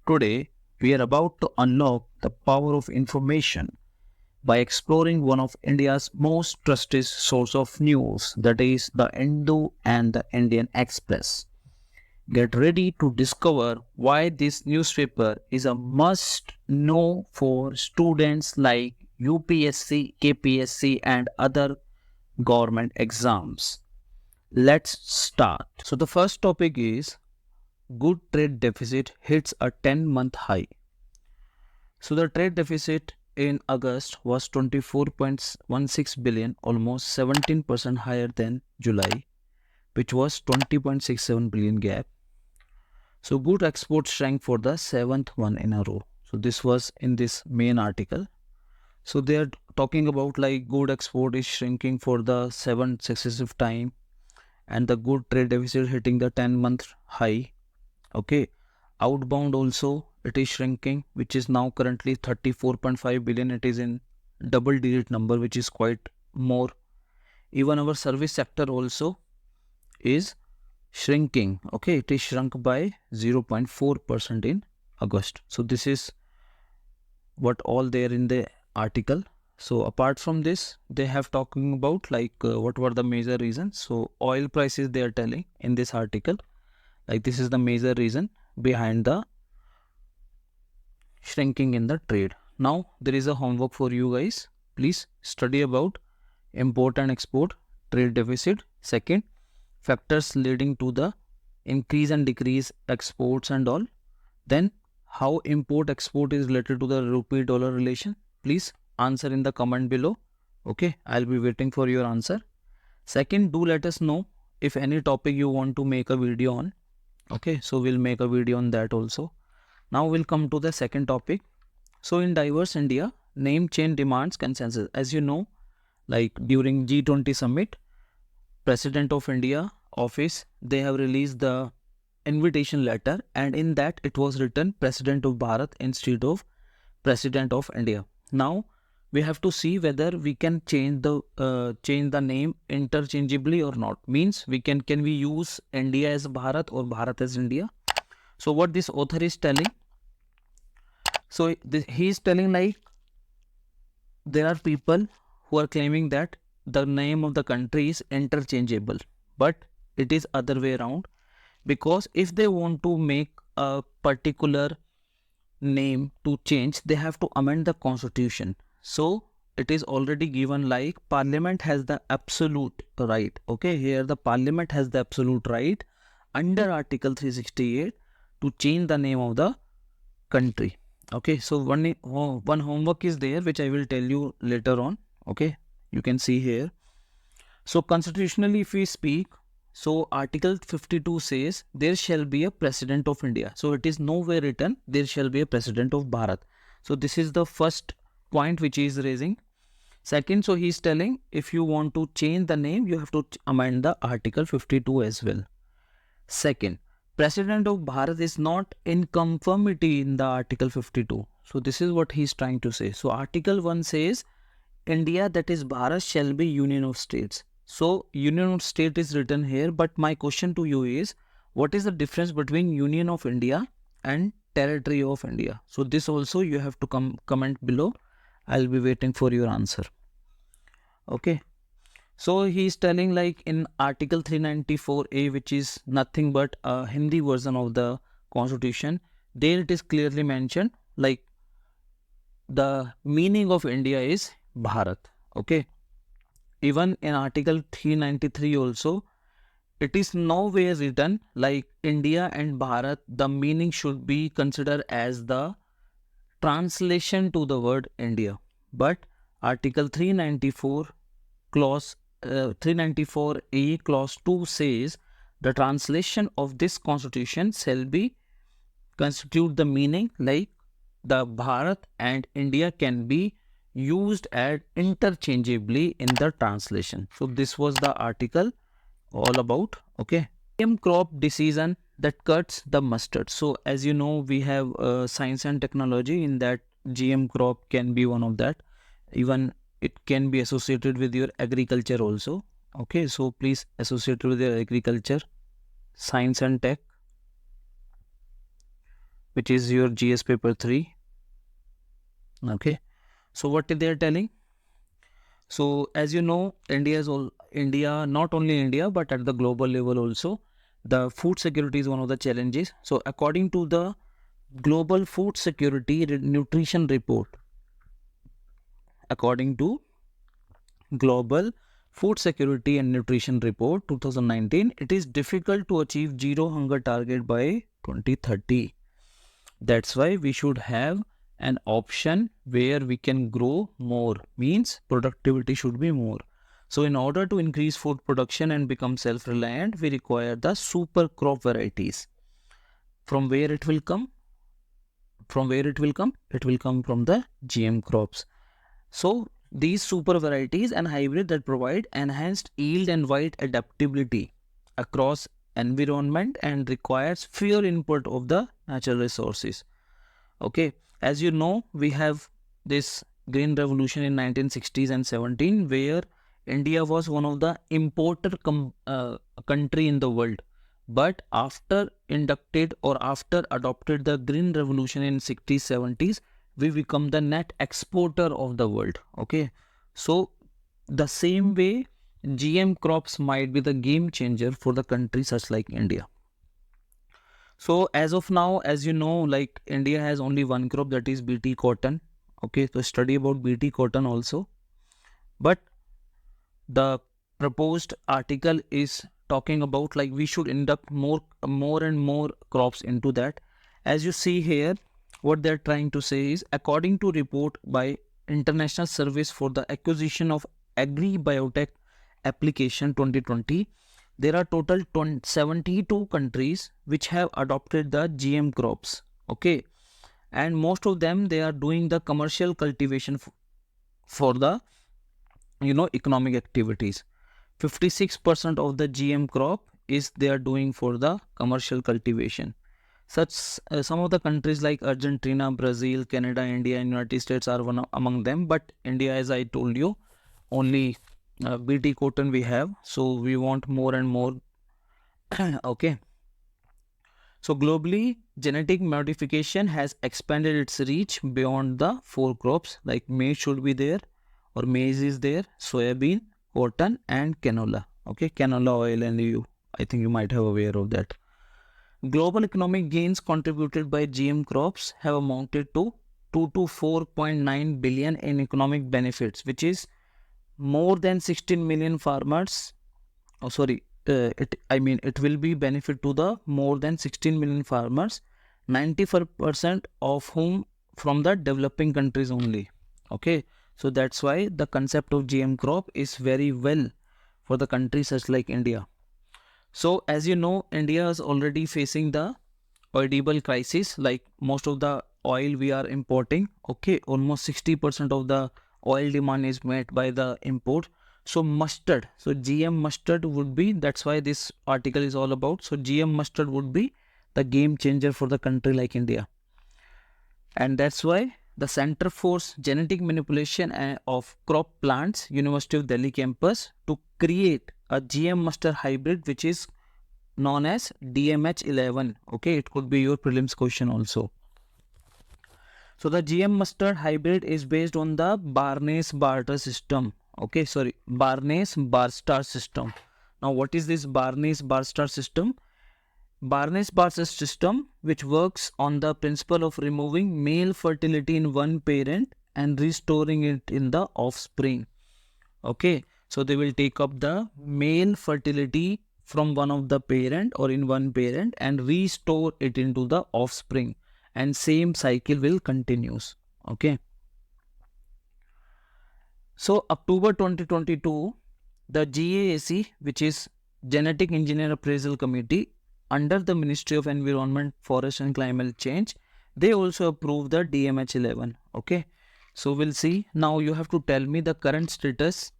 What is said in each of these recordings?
Today, we are about to unlock the power of information by exploring one of India's most trusted source of news, that is the Hindu and the Indian Express. Get ready to discover why this newspaper is a must know for students like UPSC, KPSC and other government exams. Let's start. So the first topic is good trade deficit hits a 10-month high. So the trade deficit in August was 24.16 billion, almost 17% higher than July, which was 20.67 billion gap. So good exports shrank for the seventh one in a row. So this was in this main article. So they are talking about like good export is shrinking for the seventh successive time and the good trade deficit hitting the 10-month high. Okay, outbound also it is shrinking, which is now currently 34.5 billion. It is in double digit number, which is quite more. Even our service sector also is shrinking. Okay, it is shrunk by 0.4% in August. So this is what all there in the article. So apart from this, they have talking about like what were the major reasons. So oil prices they are telling in this article, like this is the major reason behind the shrinking in the trade. Now there is a homework for you guys. Please study about import and export, trade deficit. Second, factors leading to the increase and decrease exports and all. Then how import export is related to the rupee dollar relation. Please answer in the comment below. Okay, I'll be waiting for your answer. Second, do let us know if any topic you want to make a video on. Okay, so we'll make a video on that also. Now we'll come to the second topic. So in diverse India, name change demands consensus. As you know, like during G20 summit, President of India office, they have released the invitation letter, and in that it was written President of Bharat instead of President of India. Now we have to see whether we can change the name interchangeably or not. Means we can we use India as Bharat or Bharat as India? So what this author is telling, so he is telling like there are people who are claiming that the name of the country is interchangeable, but it is other way around, because if they want to make a particular name to change, they have to amend the constitution. So it is already given like parliament has the absolute right. Okay, here the parliament has the absolute right under article 368 to change the name of the country. Okay, so one homework is there which I will tell you later on. Okay, you can see here. So constitutionally if we speak, so article 52 says there shall be a president of India. So it is nowhere written there shall be a president of Bharat. So this is the first point which he is raising. Second, so he is telling if you want to change the name, you have to amend the article 52 as well. Second, President of Bharat is not in conformity in the article 52. So this is what he is trying to say. So article 1 says India, that is Bharat, shall be union of states. So union of state is written here, but my question to you is, what is the difference between Union of India and Territory of India? So this also you have to comment below. I'll be waiting for your answer. Okay. So he is telling like in article 394A, which is nothing but a Hindi version of the constitution, there it is clearly mentioned like the meaning of India is Bharat. Okay. Even in article 393 also, it is nowhere written like India and Bharat, the meaning should be considered as the translation to the word India. But article 394 clause 394A clause 2 says the translation of this constitution shall be constitute the meaning like the Bharat and India can be used as interchangeably in the translation. So this was the article all about. Okay, GM crop decision that cuts the mustard. So as you know, we have science and technology in that GM crop can be one of that. Even it can be associated with your agriculture also. Okay, so please associate with your agriculture, science and tech. which is your GS paper 3. Okay, so what they are telling? So as you know, India, not only India, but at the global level also, the food security is one of the challenges. So according to the Global Food Security Nutrition Report, according to Global Food Security and Nutrition Report 2019, it is difficult to achieve zero hunger target by 2030. That's why we should have an option where we can grow more, means productivity should be more. So in order to increase food production and become self-reliant, we require the super crop varieties. From where it will come? It will come from the GM crops. So these super varieties and hybrid that provide enhanced yield and wide adaptability across environment and requires fewer input of the natural resources. Okay, as you know, we have this green revolution in 1960s and 17, where India was one of the importer country in the world. But after inducted or after adopted the green revolution in 60s 70s, we become the net exporter of the world. Okay, so the same way GM crops might be the game changer for the country such like India. So as of now, as you know, like India has only one crop, that is BT cotton. Okay, so study about BT cotton also. But the proposed article is talking about like we should induct more and more crops into that. As you see here, what they're trying to say is, according to report by International Service for the Acquisition of Agri-Biotech Application 2020, there are total 72 countries which have adopted the GM crops. Okay, and most of them, they are doing the commercial cultivation for the economic activities. 56% of the GM crop is they are doing for the commercial cultivation. Such some of the countries like Argentina, Brazil, Canada, India and United States are one among them. But India, as I told you, only BT cotton we have, so we want more and more. Okay, so globally, genetic modification has expanded its reach beyond the 4 crops, like maize should be there, or maize is there, soybean, cotton and canola. Okay, canola oil, and I think you might have aware of that. Global economic gains contributed by GM crops have amounted to 2 to 4.9 billion in economic benefits, which is more than 16 million farmers. Oh, sorry, it will be benefit to the more than 16 million farmers, 94% of whom from the developing countries only. Okay, so that's why the concept of GM crop is very well for the countries such like India. So as you know, India is already facing the oil crisis, like most of the oil we are importing. Okay, almost 60% of the oil demand is met by the import. So mustard, so GM mustard would be, that's why this article is all about. So GM mustard would be the game changer for the country like India. And that's why the Center for Genetic Manipulation of Crop Plants, University of Delhi campus, to create a GM mustard hybrid, which is known as DMH11. Okay, it could be your prelims question also. So the GM mustard hybrid is based on the Barnes-Barter system. Okay, sorry, Barnes-Barter system. Now, what is this Barnes-Barter system? Barnes-Barter system, which works on the principle of removing male fertility in one parent and restoring it in the offspring. Okay, so they will take up the male fertility from one of the parent or in one parent and restore it into the offspring, and same cycle will continues. Okay, so October 2022, the GAAC, which is Genetic Engineer Appraisal Committee under the Ministry of Environment, Forest and Climate Change, they also approved the DMH11. Okay, so we'll see. Now you have to tell me the current status.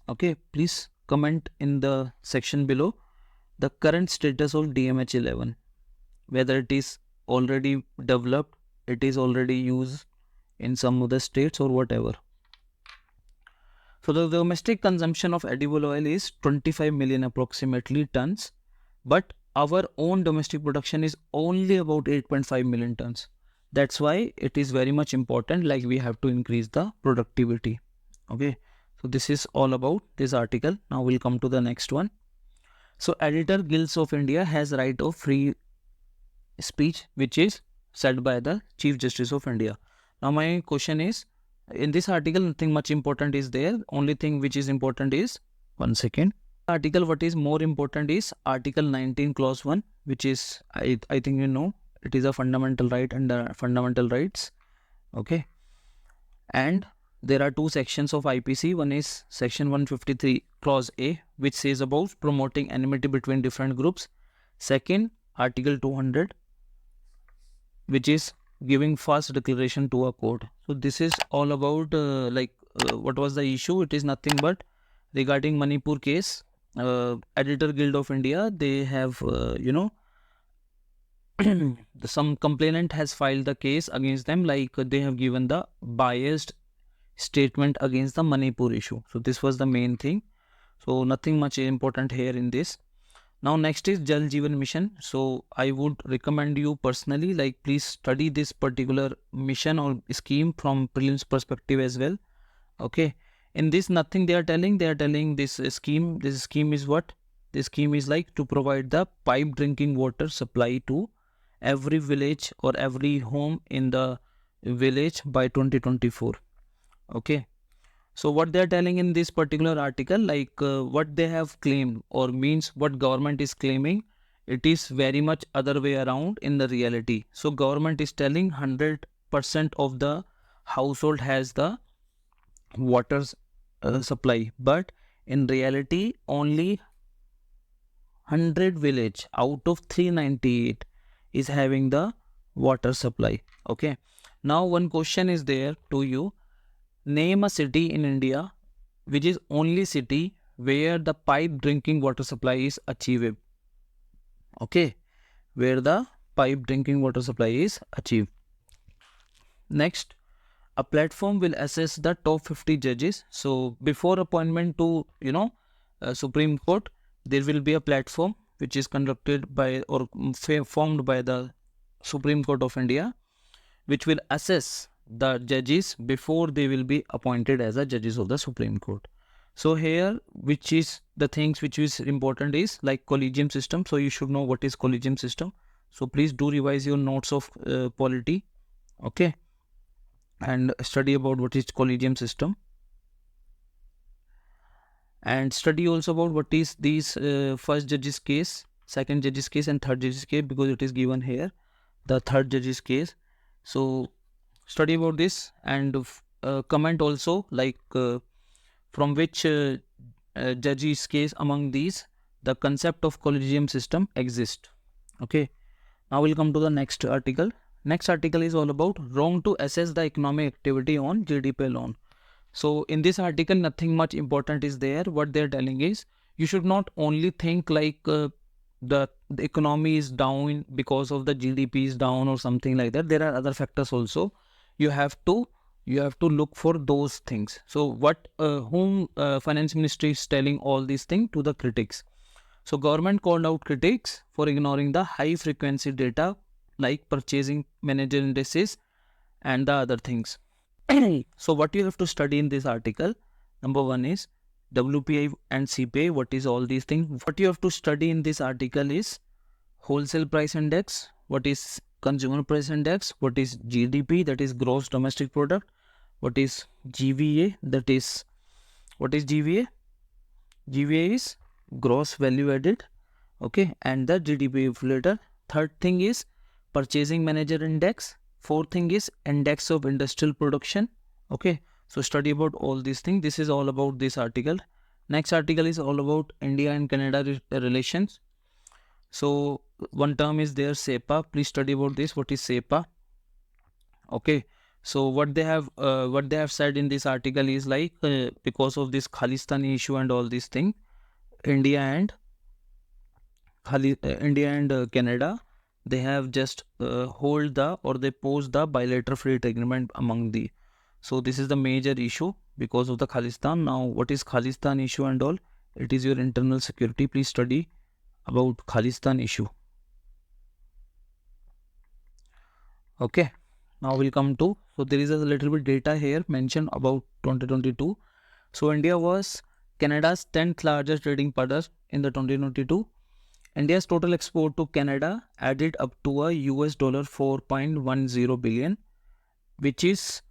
Okay, please comment in the section below the current status of DMH11, whether it is already developed, it is already used in some other states or whatever. So the domestic consumption of edible oil is 25 million approximately tons, but our own domestic production is only about 8.5 million tons. That's why it is very much important, like we have to increase the productivity. Okay, so this is all about this article. Now we'll come to the next one. So Editor Guilds of India has right of free speech, which is said by the Chief Justice of India. Now my question is, in this article nothing much important is there. Only thing which is important is, one second, article what is more important is Article 19 clause 1, which is I think you know, it is a fundamental right under fundamental rights. Okay, and there are two sections of IPC. One is section 153 clause A, which says about promoting enmity between different groups. Second, Article 200, which is giving first declaration to a court. So this is all about what was the issue. It is nothing but regarding Manipur case. Editor Guild of India, they have some complainant has filed the case against them, like they have given the biased statement against the Manipur issue. So this was the main thing. So nothing much important here in this. Now next is Jal Jeevan Mission. So I would recommend you personally, like please study this particular mission or scheme from prelims perspective as well. Okay, in this nothing they are telling this scheme is what? This scheme is like to provide the pipe drinking water supply to every village or every home in the village by 2024. Okay, so what they are telling in this particular article, like what they have claimed, or means what government is claiming, it is very much other way around in the reality. So government is telling 100% of the household has the water supply, but in reality only 100 village out of 398 is having the water supply. Okay, now one question is there to you. Name a city in India which is only city where the pipe drinking water supply is achievable. Okay, where the pipe drinking water supply is achieved. Next, a platform will assess the top 50 judges. So before appointment to Supreme Court, there will be a platform which is conducted by or formed by the Supreme Court of India, which will assess the judges before they will be appointed as the judges of the Supreme Court. So here, which is the things which is important is like collegium system. So you should know what is collegium system. So please do revise your notes of polity. Okay, and study about what is collegium system, and study also about what is these first judge's case, second judge's case and third judge's case, because it is given here the third judge's case. So study about this and comment also, like from which judge's case among these the concept of collegium system exists. Okay, now we'll come to the next article. Next article is all about wrong to assess the economic activity on GDP alone. So in this article nothing much important is there. What they're telling is you should not only think like the economy is down because of the GDP is down or something like that. There are other factors also. You have to look for those things. So what finance ministry is telling all these things to the critics. So government called out critics for ignoring the high frequency data like purchasing manager indices and the other things. So what you have to study in this article, number one is WPI and CPI. What is all these things? What you have to study in this article is wholesale price index, what is consumer price index, what is GDP, that is gross domestic product, what is GVA, that is what is GVA? GVA is gross value added. Okay, and the GDP inflator. Third thing is purchasing manager index. Fourth thing is index of industrial production. Okay, so study about all these things. This is all about this article. Next article is all about India and Canada relations. So one term is there, SEPA. Please study about this. What is SEPA? Okay, so what they have said in this article is like because of this Khalistani issue and all these things, India and Canada, they have just they posed the bilateral free trade agreement among the. So this is the major issue because of the Khalistan. Now what is Khalistan issue and all? It is your internal security. Please study about Khalistan issue. Okay, now we'll come to, so there is a little bit data here mentioned about 2022. So India was Canada's 10th largest trading partner in the 2022. India's total export to Canada added up to a US dollar 4.10 billion, which is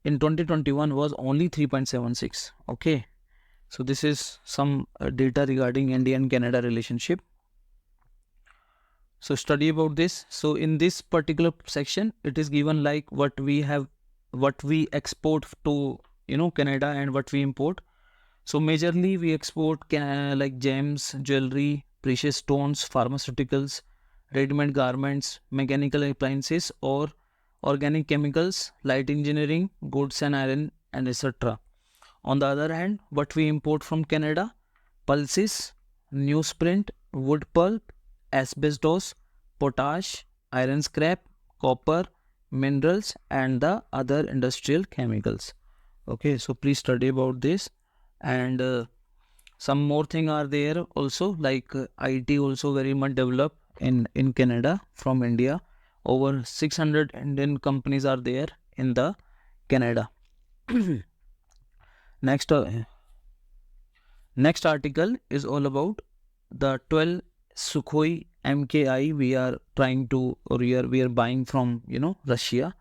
in 2021 was only 3.76. Okay, so this is some data regarding India and Canada relationship. So study about this. So in this particular section, it is given like what we have, what we export to Canada and what we import. So majorly we export like gems, jewelry, precious stones, pharmaceuticals, ready-made garments, mechanical appliances, or organic chemicals, light engineering, goods and iron, and etc. On the other hand, what we import from Canada: pulses, newsprint, wood pulp, asbestos, potash, iron scrap, copper, minerals, and the other industrial chemicals. Okay, so please study about this. And some more thing are there also, like IT also very much developed in Canada from India. Over 600 Indian companies are there in the Canada. Next next article is all about the 12 Sukhoi MKI we are trying to, or we are buying from Russia.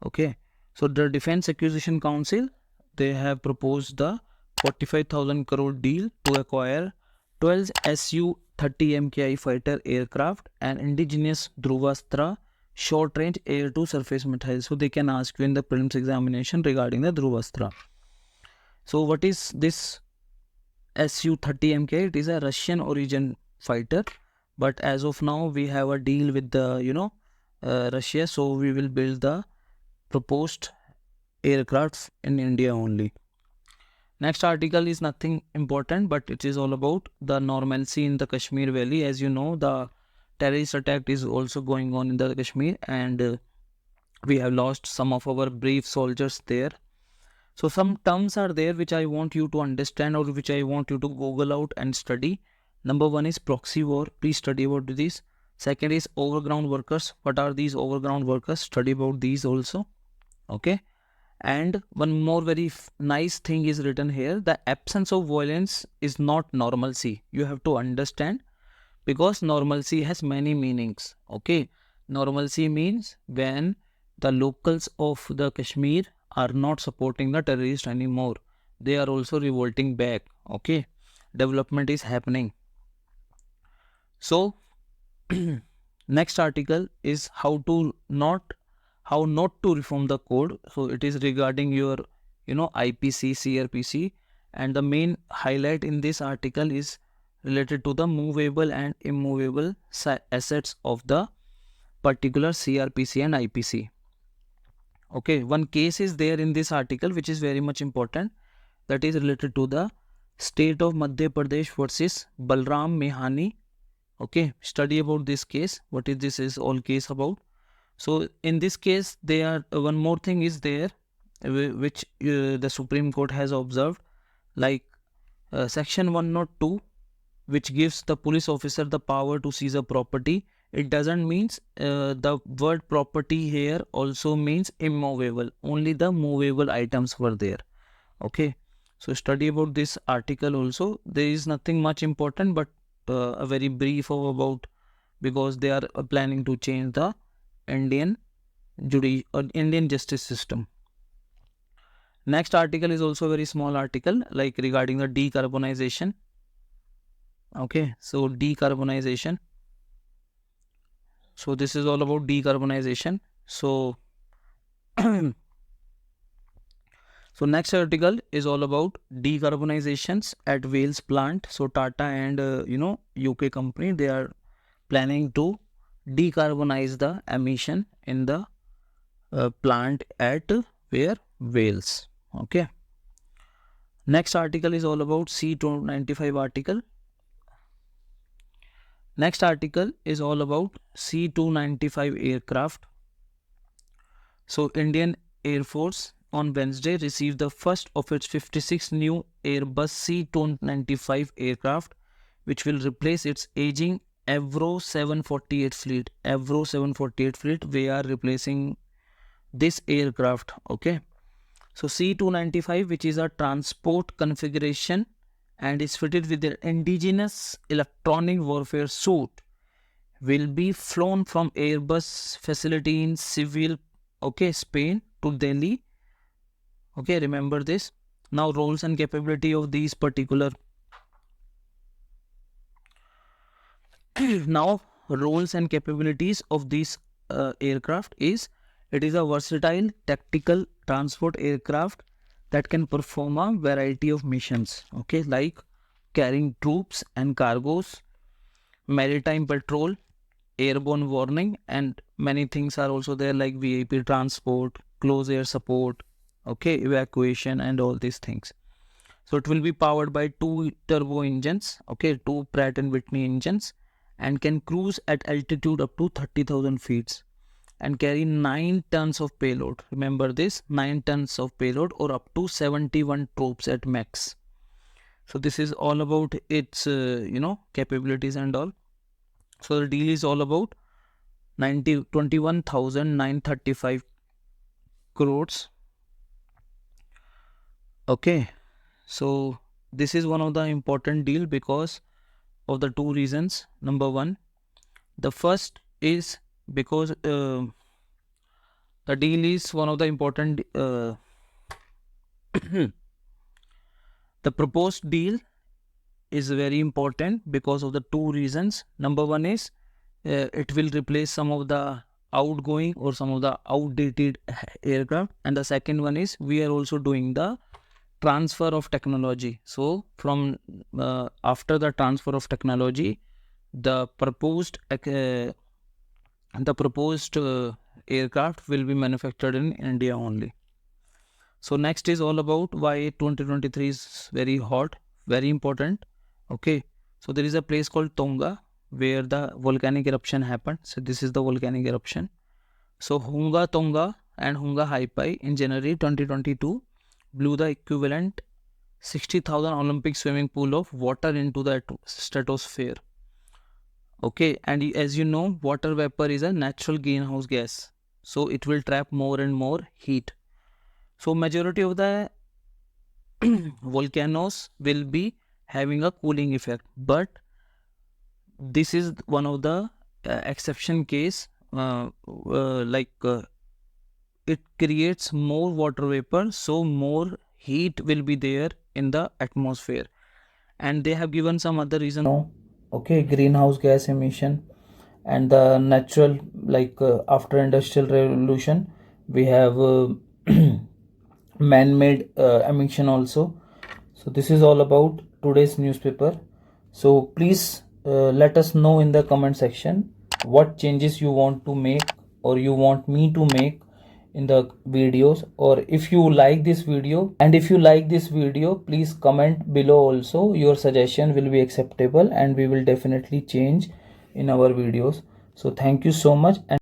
Okay, so the Defense Acquisition Council, they have proposed the 45,000 crore deal to acquire 12 Su-30 MKI fighter aircraft and indigenous Dhruvastra short range air to surface missiles. So they can ask you in the prelims examination regarding the Dhruvastra. So what is this Su-30 MKI? It is a Russian origin fighter, but as of now we have a deal with the Russia, so we will build the proposed aircrafts in India only. Next article is nothing important, but it is all about the normalcy in the Kashmir Valley. As you know, the terrorist attack is also going on in the Kashmir, and we have lost some of our brave soldiers there. So some terms are there which I want you to understand, or which I want you to Google out and study. Number one is proxy war. Please study about this. Second is overground workers. What are these overground workers? Study about these also. Okay. And one more very nice thing is written here: the absence of violence is not normalcy. You have to understand, because normalcy has many meanings. Okay, normalcy means when the locals of the Kashmir are not supporting the terrorist anymore, they are also revolting back. Okay, development is happening. So next article is how not to reform the code. So it is regarding your IPC, CRPC, and the main highlight in this article is related to the movable and immovable assets of the particular CRPC and IPC. Okay, one case is there in this article which is very much important, that is related to the state of Madhya Pradesh versus Balram Mehani. Okay, study about this case. What is this is all case about? So in this case, there one more thing is there which the Supreme Court has observed, like section 102, which gives the police officer the power to seize a property. It doesn't means the word property here also means immovable. Only the movable items were there. Okay, so study about this article also. There is nothing much important, but a very brief of about, because they are planning to change the Indian justice system. Next article is also a very small article, like regarding the decarbonization. Okay, so decarbonization. So this is all about decarbonization. So so next article is all about decarbonizations at Wales plant. So Tata and UK company, they are planning to decarbonize the emission in the plant at where? Wales. Okay. Next article is all about C-295 article. Next article is all about C-295 aircraft. So Indian Air Force on Wednesday received the first of its 56 new Airbus C-295 aircraft, which will replace its aging Avro 748 fleet. Avro 748 fleet, we are replacing this aircraft. Okay, so C-295, which is a transport configuration and is fitted with the indigenous electronic warfare suit, will be flown from Airbus facility in Seville, okay, Spain, to Delhi. Okay, remember this. Now roles and capability of these particular now roles and capabilities of this aircraft is, it is a versatile tactical transport aircraft that can perform a variety of missions, okay, like carrying troops and cargoes, maritime patrol, airborne warning, and many things are also there like VIP transport, close air support, okay, evacuation, and all these things. So it will be powered by 2 turbo engines, okay, 2 Pratt and Whitney engines, and can cruise at altitude up to 30,000 feet and carry 9 tons of payload. Remember this, 9 tons of payload, or up to 71 troops at max. So this is all about its capabilities and all. So the deal is all about 21,935 crores. Okay, so this is one of the important deal because of the 2 reasons. Number 1, the first is because the deal is one of the important the proposed deal is very important because of the 2 reasons. Number 1 is it will replace some of the outgoing or some of the outdated aircraft, and the second one is we are also doing the transfer of technology. So from after the transfer of technology, the proposed aircraft will be manufactured in India only. So next is all about why 2023 is very hot, very important. Okay, so there is a place called Tonga where the volcanic eruption happened. So this is the volcanic eruption. So Hunga Tonga and Hunga Haipai in January 2022 blew the equivalent 60,000 Olympic swimming pool of water into the stratosphere. Okay, and as you know, water vapor is a natural greenhouse gas, so it will trap more and more heat. So majority of the volcanoes will be having a cooling effect, but this is one of the exception case, it creates more water vapor, so more heat will be there in the atmosphere. And they have given some other reason. Okay, greenhouse gas emission and the natural, after industrial revolution we have man-made emission also. So this is all about today's newspaper. So please let us know in the comment section what changes you want to make or you want me to make in the videos, or if you like this video, and if you like this video, please comment below also. Your suggestion will be acceptable and we will definitely change in our videos. So thank you so much. And